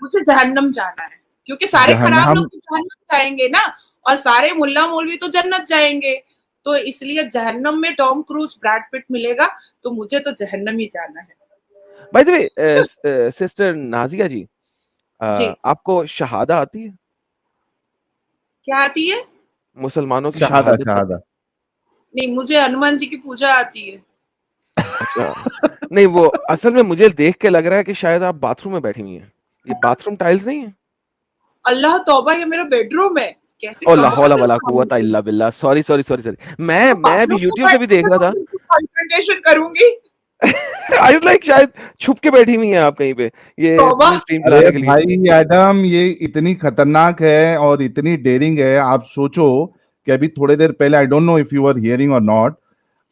मुझे जहन्नम जाना है, क्योंकि सारे खराब लोग तो जहन्नम जाएंगे ना, और सारे मुल्ला मौलवी तो जन्नत जाएंगे। तो इसलिए जहन्नम में टॉम क्रूज, ब्रैड पिट मिलेगा, तो मुझे तो जहन्नम ही जाना है। By the way sister Nazia ji, जी, आपको शहादा आती है? क्या आती है? मुसलमानों की शहादा, शहादत। शहादा। नहीं, मुझे हनुमान जी की पूजा आती है। अच्छा, नहीं वो असल में मुझे देख के लग रहा है कि शायद आप बाथरूम में बैठी हुई हैं। ये बाथरूम टाइल्स नहीं है? अल्लाह तौबा, ये मेरा बेडरूम है। कैसी ओ ला कम हौला अकल वला इंसान कुव्वता है। इल्ला बिल्लाह, सॉरी सॉरी सॉरी सॉरी, तो मैं भी बाथरूम में यूट्यूब से भी बैठ देख के रहा तो था। बिल्कुल कॉन्फ्रंटेशन करूंगी। आई वाज लाइक शायद छुप के बैठी हुई हैं आप कहीं पे, ये तौबा। अपनी स्ट्रीम अरे चलाने के लिए। भाई एडम, ये इतनी खतरनाक है और इतनी डेयरिंग है। आप सोचो कि अभी थोड़ी देर पहले, I don't know if you are hearing or not,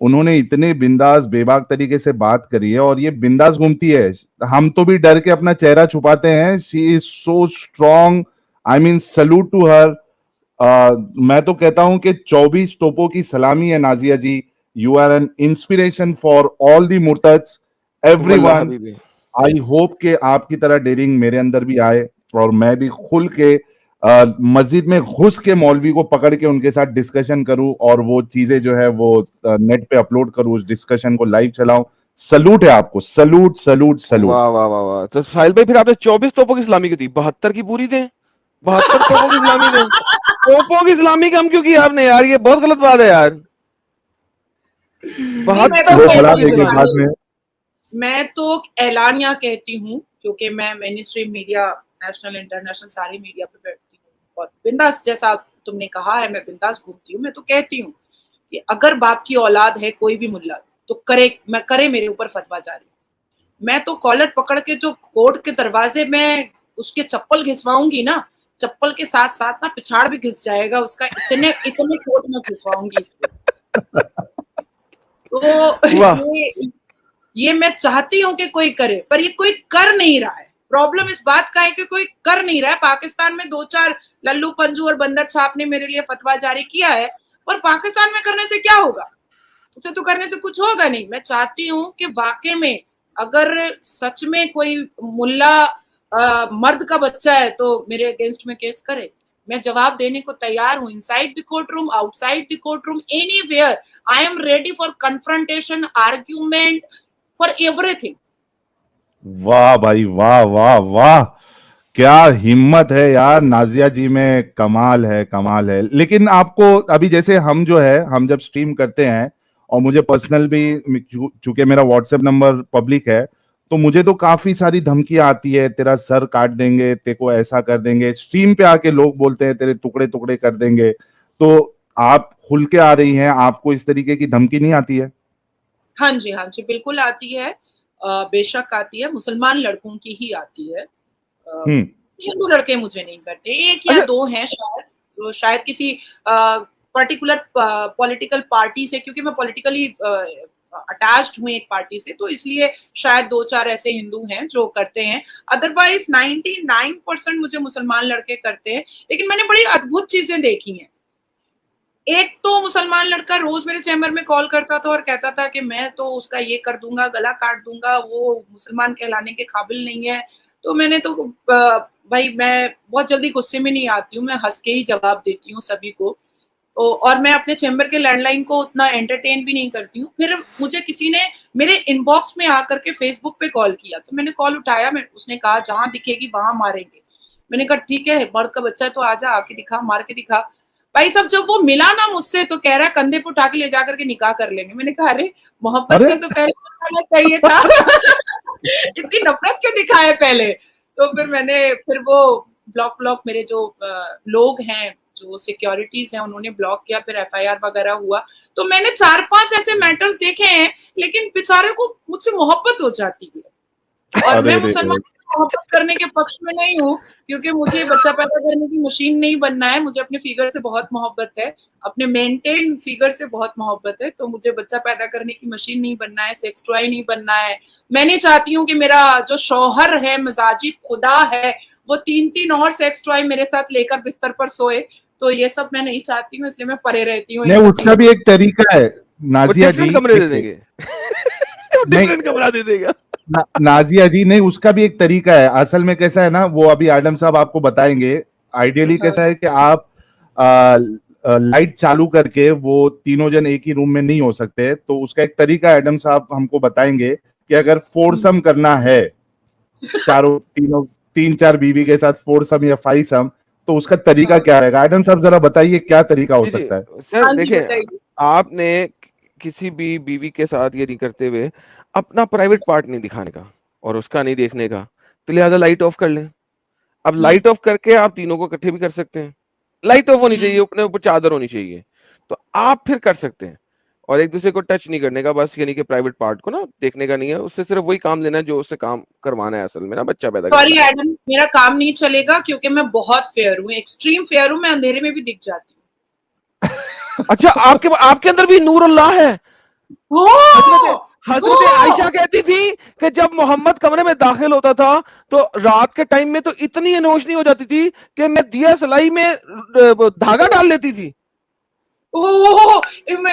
उन्होंने इतने बिंदास बेबाक तरीके से बात करी है, और ये बिंदास घूमती है। हम तो भी डर के अपना चेहरा छुपाते हैं। She is so strong, I mean salute to her. मैं तो कहता हूं कि 24 तोपों की सलामी है Nazia ji. You are an inspiration for all the मुर्तद्स, वल्लाह एवरीवन। हबीबी। आई होप कि आपकी तरह डेयरिंग मेरे अंदर भी आए, और मैं भी खुल के मस्जिद में घुस के मौलवी को पकड़ के उनके साथ डिस्कशन करूं, और वो चीजें जो है वो नेट पे अपलोड करूं, उस डिस्कशन को लाइव चलाऊं। सलूट है आपको, सलूट सलूट सलूट। वाह वाह वाह वाह, तो साहिल भाई फिर आपने 24 तोपों की सलामी क्यों दी? 72 की पूरी दें, 72 तोपों की सलामी दें। तोपों की सलामी कम क्यों की आपने यार? ये बहुत गलत बात है यार। नहीं, मैं तो 72 वो तोपों बढ़ा की कहती देंगे हूँ सलामी। बाद में। मैं तो ऐलानिया कहती हूँ, क्योंकि मैं main stream media, national international सारी मीडिया पे बैठती हूँ, और बिंदास, जैसा तुमने कहा है, मैं बिंदास घूमती हूँ। मैं तो कहती हूँ कि अगर बाप की औलाद है कोई भी मुल्ला, तो करे मेरे ऊपर फतवा जारी। मैं तो कॉलर पकड़ के जो कोर्ट के दरवाजे में उसके चप्पल घिसवाऊंगी ना, चप्पल के साथ साथ ना पिछाड़ भी घिस जाएगा उसका, इतने इतने कोर्ट में घिसवाऊंगी इसको। तो वाह। ये मैं चाहती हूँ कि कोई करे, पर ये कोई कर नहीं रहा है। प्रॉब्लम इस बात का है कि कोई कर नहीं रहा है। पाकिस्तान में 2-4 लल्लू पंजू और बंदर छाप ने मेरे लिए फतवा जारी किया है, पर पाकिस्तान में करने से क्या होगा? उसे तो करने से कुछ होगा नहीं। मैं चाहती हूँ कि वाकई में अगर सच में कोई मुल्ला मर्द का बच्चा है तो मेरे अगेंस्ट में केस करे। मैं जवाब देने को तैयार हूँ, inside the court room, outside the court room, anywhere. I am ready for confrontation, argument, for everything. वाह भाई, वाह वाह वाह, क्या हिम्मत है यार नाजिया जी में। कमाल है, कमाल है। लेकिन आपको अभी, जैसे हम जो है, हम जब स्ट्रीम करते हैं, और मुझे पर्सनल भी, चूंकि मेरा व्हाट्सएप नंबर पब्लिक है, तो मुझे तो काफी सारी धमकियां आती है, तेरा सर काट देंगे, तेरे को ऐसा कर देंगे। स्ट्रीम पे आके लोग बोलते हैं तेरे टुकड़े टुकड़े कर देंगे। तो आप खुल के आ रही हैं, आपको इस तरीके की धमकी नहीं आती है? हाँ जी, हाँ जी, बिल्कुल आती है। बेशक आती है, मुसलमान लड़कों की ही आती है। हम्म। हिंदू लड़के मुझे नहीं करते, एक या अच्छा, दो हैं शायद, तो शायद किसी पर्टिकुलर पॉलिटिकल पार्टी से, क्योंकि मैं पॉलिटिकली अटैच्ड हूँ एक पार्टी से, तो इसलिए शायद 2-4 ऐसे हिंदू हैं जो करते हैं। अदरवाइज 99% मुझे मुसलमान लड़के करते हैं। लेकिन मैंने बड़ी अद्भुत चीजें देखी हैं। एक तो मुसलमान लड़का रोज मेरे चैम्बर में कॉल करता था और कहता था कि मैं तो उसका ये कर दूंगा, गला काट दूंगा, वो मुसलमान कहलाने के काबिल नहीं है। तो मैंने तो भाई, मैं बहुत जल्दी गुस्से में नहीं आती हूँ, मैं हंस के ही जवाब देती हूँ सभी को। और मैं अपने चैम्बर के लैंडलाइन को उतना एंटरटेन भी नहीं करती हूँ। फिर मुझे किसी ने मेरे इनबॉक्स में आकर के फेसबुक पे कॉल किया, तो मैंने कॉल उठाया। उसने कहा जहां दिखेगी वहां मारेंगे। मैंने कहा ठीक है, मर्द का बच्चा है तो आजा, आके दिखा, मार के दिखा। भाई साहब, जब वो मिला ना मुझसे, तो कह रहा है कंधे पे उठा के ले जाकर के निकाह कर लेंगे। मैंने कहा अरे, मोहब्बत अरे से तो पहले बताना चाहिए था। इतनी नफरत क्यों दिखाए पहले? तो फिर वो ब्लॉक मेरे जो लोग हैं, जो सिक्योरिटीज हैं, उन्होंने ब्लॉक किया। फिर एफआईआर वगैरह हुआ। तो मैंने 4-5 ऐसे मैटर्स देखे हैं, लेकिन बेचारे को मुझसे मोहब्बत हो जाती है। और मैं अरे रे रे। मुसलमान से मोहब्बत करने के पक्ष में नहीं हूँ, क्योंकि मुझे बच्चा पैदा करने की मशीन नहीं बनना है। मुझे अपने फिगर से बहुत मोहब्बत है, अपने मेंटेन फिगर से बहुत मोहब्बत है। तो मुझे बच्चा पैदा करने की मशीन नहीं बनना है, सेक्स टॉय नहीं बनना है। मैं नहीं चाहती हूँ कि मेरा जो शौहर है, मिजाजी खुदा है, वो 3-3 और सेक्स टॉय मेरे साथ लेकर बिस्तर पर सोए। तो ये सब मैं नहीं चाहती हूँ, इसलिए मैं परे रहती हूँ इन नहीं, सब उसका चीजों भी से। एक तरीका है वो नाजिया जी, डिफरेंट कमरे दे देखिए। देंगे। वो नहीं, डिफरेंट कमरा दे देगा। नाजिया जी नहीं, उसका भी एक तरीका है। असल में कैसा है ना, वो अभी आडम साहब आपको बताएंगे। आइडियली कैसा है कि आप लाइट चालू करके, वो तीनों जन एक ही रूम में नहीं हो सकते, तो उसका एक तरीका एडम साहब हमको बताएंगे कि अगर फोरसम करना है, चारों तीनों, तीन चार बीवी के साथ फोरसम या फाइसम, तो उसका तरीका क्या रहेगा? एडम साहब जरा बताइए क्या तरीका हो जी जी सकता है। सर, हाँ जी देखिए, बताइए। आपने किसी भी बीवी के साथ ये नहीं करते हुए अपना प्राइवेट पार्ट नहीं दिखाने का और उसका नहीं देखने का, तो लिहाजा लाइट ऑफ कर लें। अब लाइट ऑफ करके आप तीनों को इकट्ठे भी कर सकते हैं। लाइट ऑफ होनी चाहिए, अपने ऊपर चादर होनी चाहिए, तो आप फिर कर सकते हैं। और एक दूसरे को टच नहीं करने का, बस यानी कि प्राइवेट पार्ट को ना देखने का नहीं है, उससे सिर्फ वही काम लेना है जो उससे काम करवाना है, असल में ना बच्चा पैदा सॉरी करवाना एडम, मेरा काम नहीं चलेगा क्योंकि मैं बहुत फेयर हूँ, एक्सट्रीम फेयर हूँ, मैं अंधेरे में भी दिख जाती है। अच्छा, आपके अंदर भी नूरुल्लाह है। हूँ। हजरत हजरत आयशा ओ, कहती थी कि जब मोहम्मद कमरे में दाखिल होता था तो रात के टाइम में तो इतनी रोशनी हो जाती थी कि मैं दिया सलाई में धागा डाल लेती थी। ओ,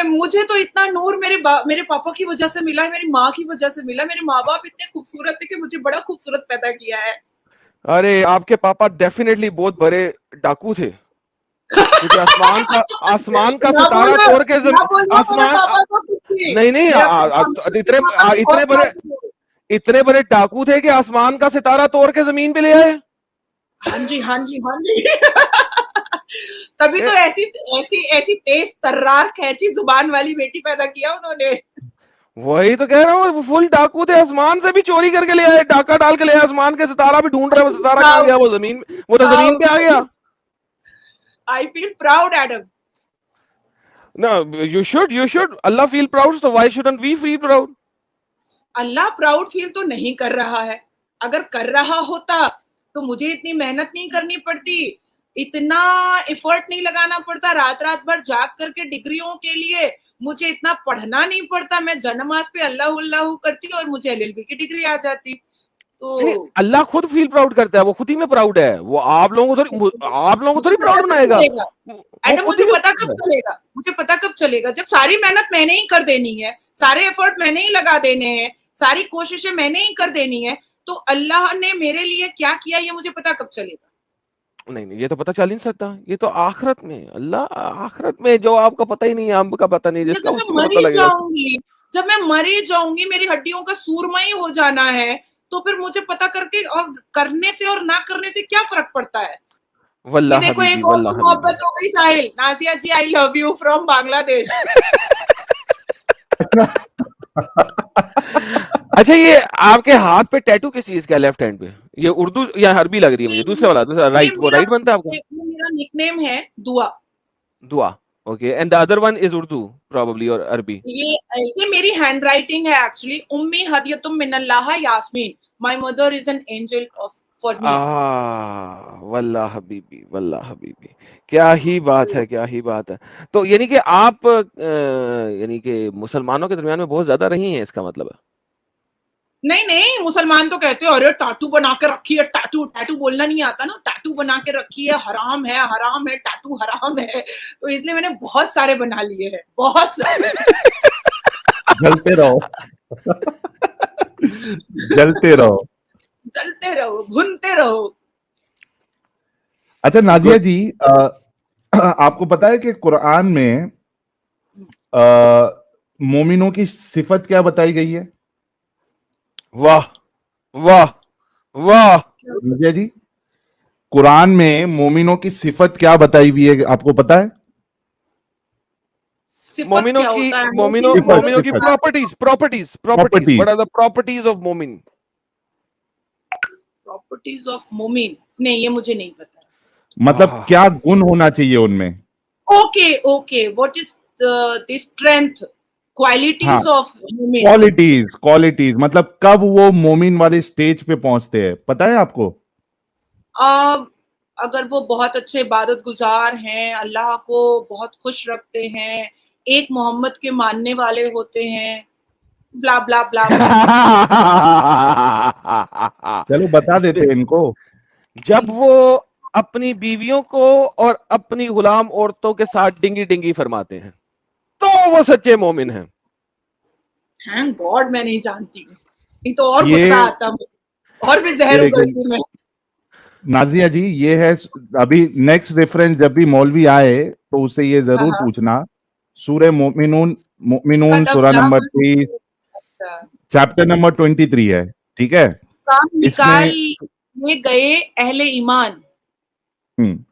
मुझे तो इतना नूर मेरे पापा की वजह से मिला है, मेरी माँ की वजह से मिला। मेरे माँ बाप इतने खूबसूरत थे कि मुझे बड़ा खूबसूरत पैदा किया है। अरे आपके पापा डेफिनेटली बहुत बड़े डाकू थे, क्योंकि आसमान का ना सितारा बोलो, तोड़ के ना बोलो मेरे आसमान पापा को कुछ भी। नहीं नहीं, मेरा पापा, मेरे पापा तो बहुत इतने बड़े डाकू थे कि आसमान का सितारा तोड़ के जमीन पे ले आए। हाँ जी, हाँ जी, हाँ जी। तभी तो ए, ऐसी ऐसी ऐसी तेज तर्रार कैची जुबान वाली बेटी पैदा किया उन्होंने। वही तो कह रहा हूँ, वो फुल डाकू थे, आसमान से भी चोरी करके ले आए, डाका डाल के ले आए, आसमान के सितारा भी ढूंढ रहे हैं, वो सितारा कहाँ गया, प्राउड, वो तो जमीन प्राउड, पे आ गया। I feel proud Adam. ना, you should Allah feel proud, so why shouldn't we feel proud? Allah proud feel तो नहीं कर रहा है। अगर कर रहा होता तो मुझे इतनी मेहनत नहीं करनी पड़ती, इतना एफर्ट नहीं लगाना पड़ता, रात रात भर जाग करके डिग्रियों के लिए मुझे इतना पढ़ना नहीं पड़ता। मैं जन्माज पे अल्लाह उल्लाह करती और मुझे एलएलबी की डिग्री आ जाती। नहीं, तो अल्लाह खुद फील प्राउड करता है, वो खुद ही में प्राउड है, वो आप लोगों को मुझे थोड़ी पता प्राउड कब बनाएगा। चलेगा वो एडम, खुद ही मुझे में पता proud कब है। चलेगा, मुझे पता कब चलेगा जब सारी मेहनत मैंने ही कर देनी है, सारे एफर्ट मैंने ही लगा देने हैं, सारी कोशिशें मैंने ही कर देनी है, तो अल्लाह ने मेरे लिए क्या किया ये मुझे पता कब चलेगा। नहीं नहीं, ये तो पता चल ही नहीं सकता, ये तो आखिरत में, अल्लाह आखिरत में, जो आपका पता ही नहीं है, आपका पता नहीं, ये जिसका जब मैं उसी को मर पता ही लगेगा। जाऊंगी, जब मैं मर ही जाऊंगी, मेरी हड्डियों का सूरमा ही हो जाना है, तो फिर मुझे पता करके और करने से और ना करने से क्या फर्क पड़ता है। ये वल्लाह देखो हबीबी, एक और वल्लाह तो हबीबी। मोहब्बत हो गई Sahil. Nazia ji, I love you from Bangladesh. अच्छा, ये आपके हाथ पे टैटू किस चीज का है, लेफ्ट हैंड पे? ये उर्दू या अरबी लग रही है मुझे, दूसरे वाला, दूसरा ये राइट, वो मेरा राइट बनता है आपका? ये मेरा निकनेम है Dua. Dua. Okay, and the other one is Urdu probably, और अरबी? ये मेरी हैंड राइटिंग है एक्चुअली। उम्मी हदियतुम मिनल्लाह Yasmin, my mother is an angel of for me. वल्लाह हबीबी, वल्लाह हबीबी, क्या ही बात है, क्या ही बात है। तो यानी कि आप यानी कि मुसलमानों के दरमियान में बहुत ज्यादा रही हैं, इसका मतलब है? नहीं नहीं, मुसलमान तो कहते हैं अरे टाटू बना के रखी है, टाटू टाटू बोलना नहीं आता ना, टाटू बना के रखी है, हराम है, टाटू हराम है, तो इसलिए मैंने बहुत सारे बना लिए हैं, बहुत सारे। जलते रहो। जलते रहो। चलते रहो, भुनते रहो। अच्छा नाजिया गुड। जी, आपको पता है कि कुरान में मोमिनों की सिफत क्या बताई गई है? वाह, वाह, वाह। नाजिया जी, कुरान में मोमिनों की सिफत क्या बताई हुई है, आपको पता है? सिफत क्या होता है? सिफत मोमिनों की सिफत properties, properties. What are the properties of मोमिन? प्रॉपर्टीज ऑफ मोमिन, नहीं ये मुझे नहीं पता। मतलब क्या गुण होना चाहिए उनमें? Okay okay, what is the strength, हाँ, क्वालिटीज ऑफ मोमिन। क्वालिटीज, क्वालिटीज मतलब कब वो मोमिन वाले स्टेज पे पहुंचते हैं, पता है आपको? अगर वो बहुत अच्छे इबादत गुजार हैं, अल्लाह को बहुत खुश रखते हैं, एक मोहम्मद के मानने वाले होते हैं, ब्ला ब्ला ब्ला ब्ला। चलो बता देते हैं इनको। जब वो अपनी बीवियों को और अपनी गुलाम औरतों के साथ डिंगी डिंगी फरमाते हैं, तो वो सच्चे मोमिन हैं। थैंक गॉड मैं नहीं जानती हूँ, नहीं तो और ये गुस्सा आता मुझे, और भी ये जहर देखिए उगलती मैं। नाजिया जी, ये है अभी नेक्स्ट रेफरेंस जब भी मौलवी आए तो उससे ये हाँ जरूर हाँ, पूछना, सूरह मोमिनून, मोमिनून कद सूरह नंबर अफलाह 23 मन, चैप्टर नंबर 23 है, ठीक है। काम निकाल इसमें ले गए अहले ईमान।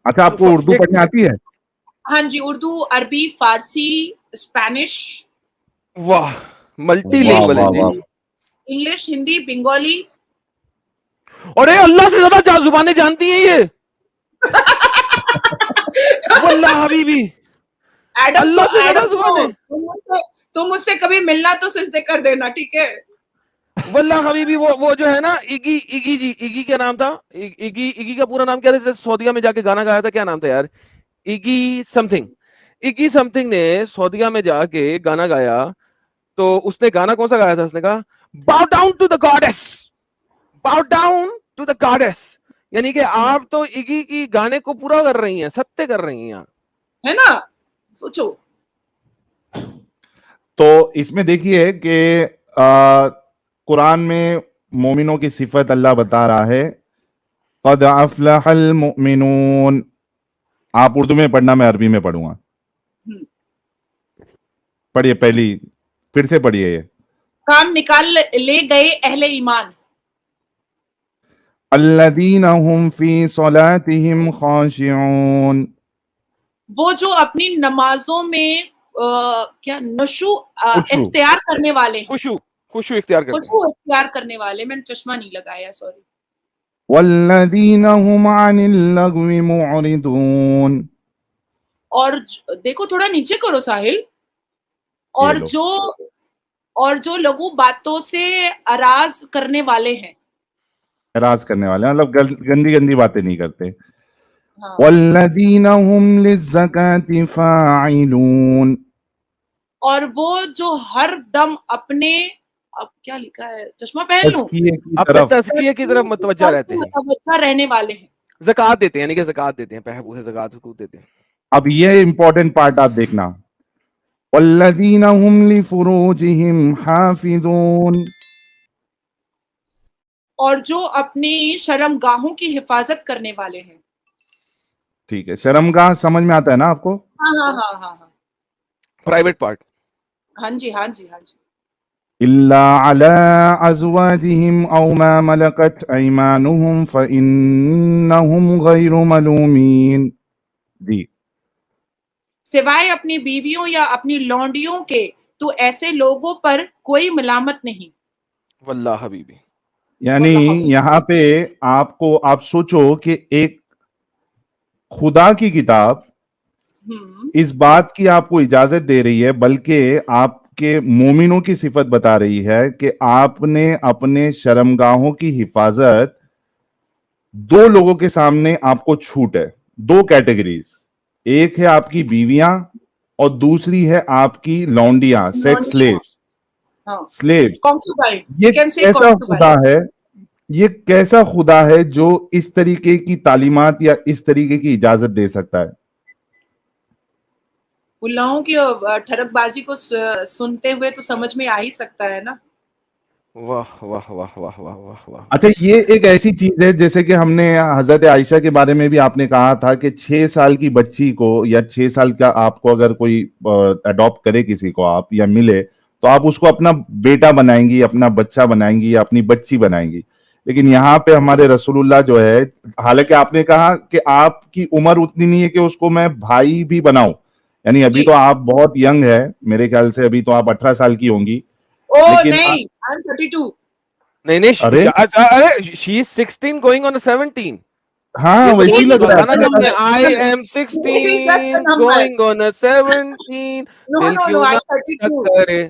अच्छा, आपको उर्दू एक पढ़नी आती है? हाँ जी, उर्दू, अरबी, फारसी, स्पेनिश, वाह, मल्टी वाह इंग्लिश, लिंगुअल है वाह जी। वाह। इंग्लिश, हिंदी, बंगाली। अरे अल्लाह से ज्यादा 4 जुबानें जानती हैं ये, वल्लाह हबीबी, एडम सो अल्लाह से ज्यादा एडम को जुबानें, तुम मुझसे कभी मिलना तो सिजदे कर देना, ठीक है। वल्लाह हबीबी। वो जो है ना, इगी इगी जी, इगी क्या नाम था, इगी इगी का पूरा नाम क्या था, जैसे सऊदीया में जाके गाना गाया था, क्या नाम था यार, इगी समथिंग, इगी समथिंग ने सऊदीया में जाके गाना गाया। तो उसने गाना कौन सा गाया था, उसने कहा bow down to the goddess, bow down to the goddess, यानी कि आप तो इगी की गाने को पूरा कर रही हैं, सत्य कर रही हैं। है ना, सोचो। तो इसमें देखिए कि कुरान में मोमिनों की सिफत अल्लाह बता रहा है, कद अफलहल मुमिनून। आप उर्दू में पढ़ना, मैं अरबी में पढ़ूंगा। हम्म, पढ़िए, पहली फिर से पढ़िए ये। काम निकाल ले गए अहले ईमान। अल्लदीना हुम फी सलातिहिम खाशिऊन। वो जो अपनी नमाजों में क्या नशु खुशू, इख्तियार करने वाले हैं, खुशू, खुशू इख्तियार करते हैं। खुशू इख्तियार करने वाले। मैंने चश्मा नहीं लगाया, सॉरी। वल्लदीना हुम अनिल लगवी मुअरिदून। और देखो, थोड़ा नीचे करो साहिल। ये और लो, जो और जो लघु बातों से अराज करने वाले हैं। राज करने वाले मतलब गंदी गंदी बातें नहीं करते। हाँ, वल्लदीना हुम लिज़्ज़काति फ़ाइलून। और वो जो हर दम अपने, अब क्या लिखा है, चश्मा पहन लूं, तज़किये की अपने तरफ तज़किये की तरफ मुतवज्जा रहते हैं, मुतवज्जा रहने वाले हैं। ज़कात देते हैं, यानी कि ज़कात देते हैं, पैसे पूसे ज़कात सकूत देते हैं। अब ये इंपॉर्टेंट पार्ट आप देखना, वल्लदीना हुम लिफुरूजिहिम हाफिजून। और जो अपनी शर्मगाहों की हिफाजत करने वाले हैं। ठीक है, शर्मगाह समझ में आता है ना आपको? हाँ हाँ हाँ हाँ हाँ, प्राइवेट पार्ट। हाँ जी हाँ जी हाँ जी। इल्ला अला अज़वाजिहिम औ मा मलकत अयमानुहुम फ़इन्नहुम गैरु मलूमीन। जी। सिवाय अपनी बीवियों या अपनी लौंडियों के, तो ऐसे लोगों पर कोई मलामत नहीं। वल्लाह हबीबी। यानी वल्लाह हबीब। यहाँ पे आपको, आप सोचो कि एक खुदा की किताब हम्म, इस बात की आपको इजाजत दे रही है, बल्कि आपके मोमिनों की सिफत बता रही है कि आपने अपने शर्मगाहों की हिफाजत, दो लोगों के सामने आपको छूट है, दो कैटेगरीज, एक है आपकी बीवियां और दूसरी है आपकी लौंडियां, सेक्स लौंडियां, स्लेव्स, हाँ, स्लेव्स। कॉन्क्यूबाइन, ये वी कैन से कैसा खुदा कॉन्क्यूबाइन। है, ये कैसा खुदा है जो इस तरीके की तालीमात या इस तरीके की इजाजत दे सकता है? उल्लाहों की ठरकबाजी को सुनते हुए तो समझ में आ ही सकता है ना। वाह वाह वाह वाह वाह वाह वाह। अच्छा, ये एक ऐसी चीज है जैसे कि हमने हजरत आयशा के बारे में भी आपने कहा था कि 6 साल की बच्ची को या 6 साल का आपको अगर कोई अडॉप्ट करे किसी को आप या मिले, तो आप उसको अपना बेटा बनाएंगी, अपना बच्चा बनाएंगी या अपनी बच्ची बनाएंगी। लेकिन यहाँ पे हमारे रसूलुल्लाह जो है, हालांकि आपने कहा कि आपकी उम्र उतनी नहीं है कि उसको मैं भाई भी बनाऊं, यानी अभी जी। तो आप बहुत यंग है, मेरे ख्याल से अभी तो आप 18 साल की होंगी। ओ लेकिन नहीं, आई एम 32। नहीं नहीं, अरे अरे शी इज 16 गोइंग ऑन 17। हाँ, ये तो वैसे बोल ही लग चुका रहा था ना है। जब मैं, I am just 16 number. Going on 17, no दिल नो नो, क्यों आई ना 32। करे।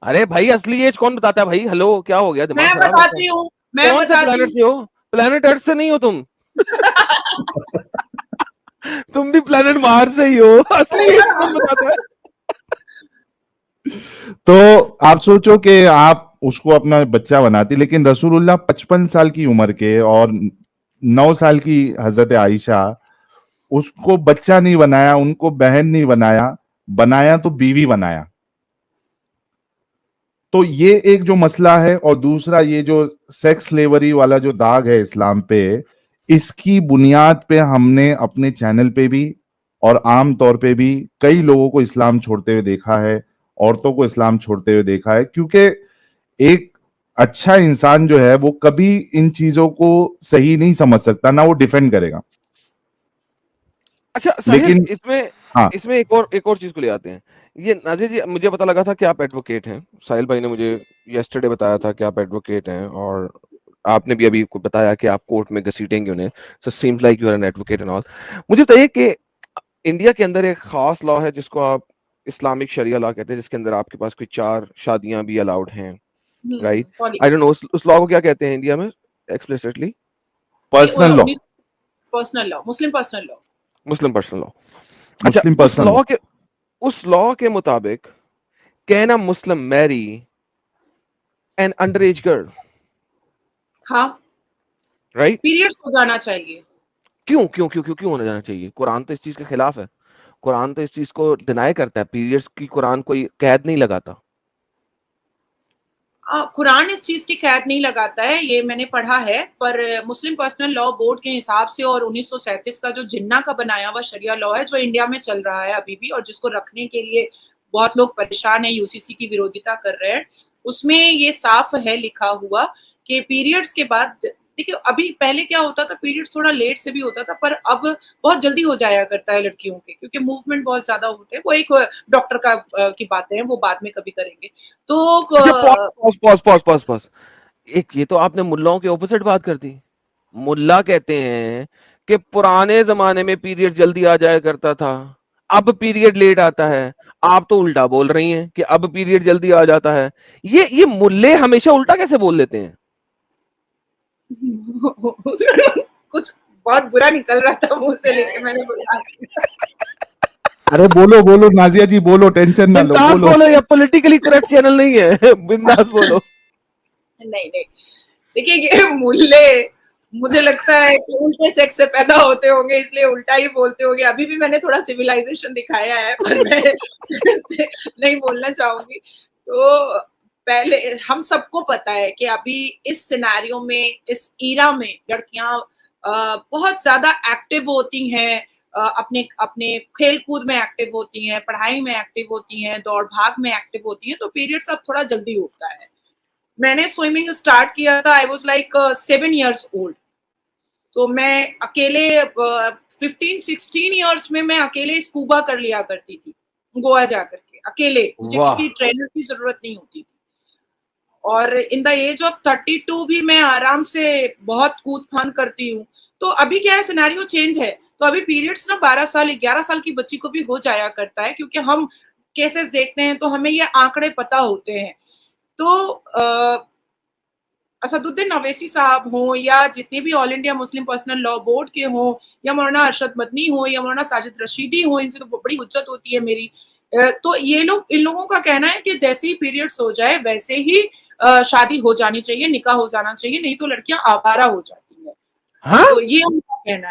अरे भाई, असली एज कौन बताता है भाई, हेलो क्या हो गया, दिमाग मैं खराब है क्या? बताती हूँ, मैं कौन से बताती प्लेनेट हूँ। से हो? प्लेनेट अर्थ से नहीं हो तुम। तुम भी प्लेनेट मार्स से ही हो। असली एज कौन बताता है? तो आप सोचो कि आप उसको अपना बच्चा बनाती, लेकिन रसूलुल्लाह 55 साल की उम्र के और 9 साल की हजरत आयशा, उसको बच्चा नहीं बनाया, उनको बहन नहीं बनाया, बनाया तो बीवी बनाया। तो ये एक जो मसला है, और दूसरा ये जो सेक्स स्लेवरी वाला जो दाग है इस्लाम पे, इसकी बुनियाद पे हमने अपने चैनल पे भी और आम तौर पे भी कई लोगों को इस्लाम छोड़ते हुए देखा है, औरतों को इस्लाम छोड़ते हुए देखा है, क्योंकि एक अच्छा इंसान जो है वो कभी इन चीजों को सही नहीं समझ सकता, ना वो डिफेंड करेगा। अच्छा साहिल, लेकिन हाँ, इसमें एक और चीज को ले आते हैं। ये नाजिर जी, मुझे पता लगा था कि आप एडवोकेट हैं। साहिल भाई ने मुझे यस्टरडे बताया था कि आप एडवोकेट हैं, और आपने भी अभी बताया कि आप कोर्ट में घसीटेंगे उन्हें। So seems like you are an advocate and all. मुझे बताइए कि इंडिया के अंदर एक खास लॉ है जिसको आप इस्लामिक शरिया लॉ कहते हैं, जिसके अंदर आपके पास कोई 4 शादियां भी अलाउड हैं, राइट? आई डोंट नो उस लॉ को क्या कहते हैं इंडिया में explicitly. Personal law, personal law, Muslim personal law. Muslim personal law. अच्छा, मुस्लिम पर्सनल लॉ। उस लॉ के मुताबिक can a Muslim marry an under age girl, हाँ, राइट? पीरियड्स हो जाना चाहिए। क्यों होना जाना चाहिए? कुरान तो इस चीज के खिलाफ है। कुरान तो इस चीज को डिनाई करता है। पीरियड्स की कुरान कोई कैद नहीं लगाता। कुरान इस चीज की कैद नहीं लगाता है, ये मैंने पढ़ा है, पर मुस्लिम पर्सनल लॉ बोर्ड के हिसाब से और 1937 का जो जिन्ना का बनाया हुआ शरिया लॉ है, जो इंडिया में चल रहा है अभी भी, और जिसको रखने के लिए बहुत लोग परेशान है, यूसीसी की विरोधिता कर रहे हैं, उसमें ये साफ है लिखा हुआ कि पीरियड्स के बाद, देखिए अभी पहले क्या होता था, पीरियड्स थोड़ा लेट से भी होता था, पर अब बहुत जल्दी हो जाया करता है लड़कियों के, क्योंकि मूवमेंट बहुत ज्यादा होते हैं। वो एक डॉक्टर का की बातें हैं, वो बाद में कभी करेंगे। तो अच्छा, पॉज। एक ये तो आपने मुल्लाओं के ऑपोजिट बात कर दी। मुल्ला कहते हैं कि पुराने जमाने में पीरियड जल्दी आ जाया करता था, अब पीरियड लेट आता है। आप तो उल्टा बोल रही हैं कि अब पीरियड जल्दी आ जाता है। ये मुल्ले हमेशा उल्टा कैसे बोल लेते हैं? कुछ बहुत बुरा निकल रहा था मुंह से, लेके मैंने बोला। अरे बोलो बोलो नाजिया जी, बोलो, टेंशन ना लो, बिंदास बोलो। बोलो, या पॉलिटिकली करेक्ट चैनल नहीं है। बिंदास बोलो। नहीं, देखिए ये मुल्ले, मुझे लगता है कि उल्टे सेक्स से पैदा होते होंगे, इसलिए उल्टा ही बोलते होंगे। अभी भी मैंने थोड़ा सिविलाइजेशन दिखाया है, पर मैं नहीं बोलना चाहूंगी। तो पहले हम सबको पता है कि अभी इस सिनेरियो में, इस ईरा में लड़कियां बहुत ज्यादा एक्टिव होती हैं, अपने अपने खेल कूद में एक्टिव होती हैं, पढ़ाई में एक्टिव होती हैं, दौड़ भाग में एक्टिव होती हैं, तो पीरियड्स अब थोड़ा जल्दी होता है। मैंने स्विमिंग स्टार्ट किया था, I was like 7 years old. तो मैं अकेले 15-16 ईयर्स में मैं अकेले स्कूबा कर लिया करती थी, गोवा जा करके अकेले, मुझे वाह। किसी ट्रेनर की जरूरत नहीं होती थी। और इन द एज ऑफ 32 भी मैं आराम से बहुत कूद फान करती हूँ। तो अभी क्या है, सिनेरियो चेंज है। तो अभी पीरियड्स ना 12 साल 11 साल की बच्ची को भी हो जाया करता है, क्योंकि हम केसेस देखते हैं तो हमें ये आंकड़े पता होते हैं। तो असदुद्दीन अवैसी साहब हों, या जितने भी all India Muslim personal law board के हों, या मौलाना अरशद मदनी हो, या मौलाना साजिद रशीदी हो, इनसे तो बड़ी हुज्जत होती है मेरी। तो ये लोग, इन लोगों का कहना है कि जैसे ही पीरियड्स हो जाए वैसे ही शादी हो जानी चाहिए, निकाह हो जाना चाहिए, नहीं तो लड़कियां आवारा हो जाती हैं। हाँ? तो ये उनका कहना है।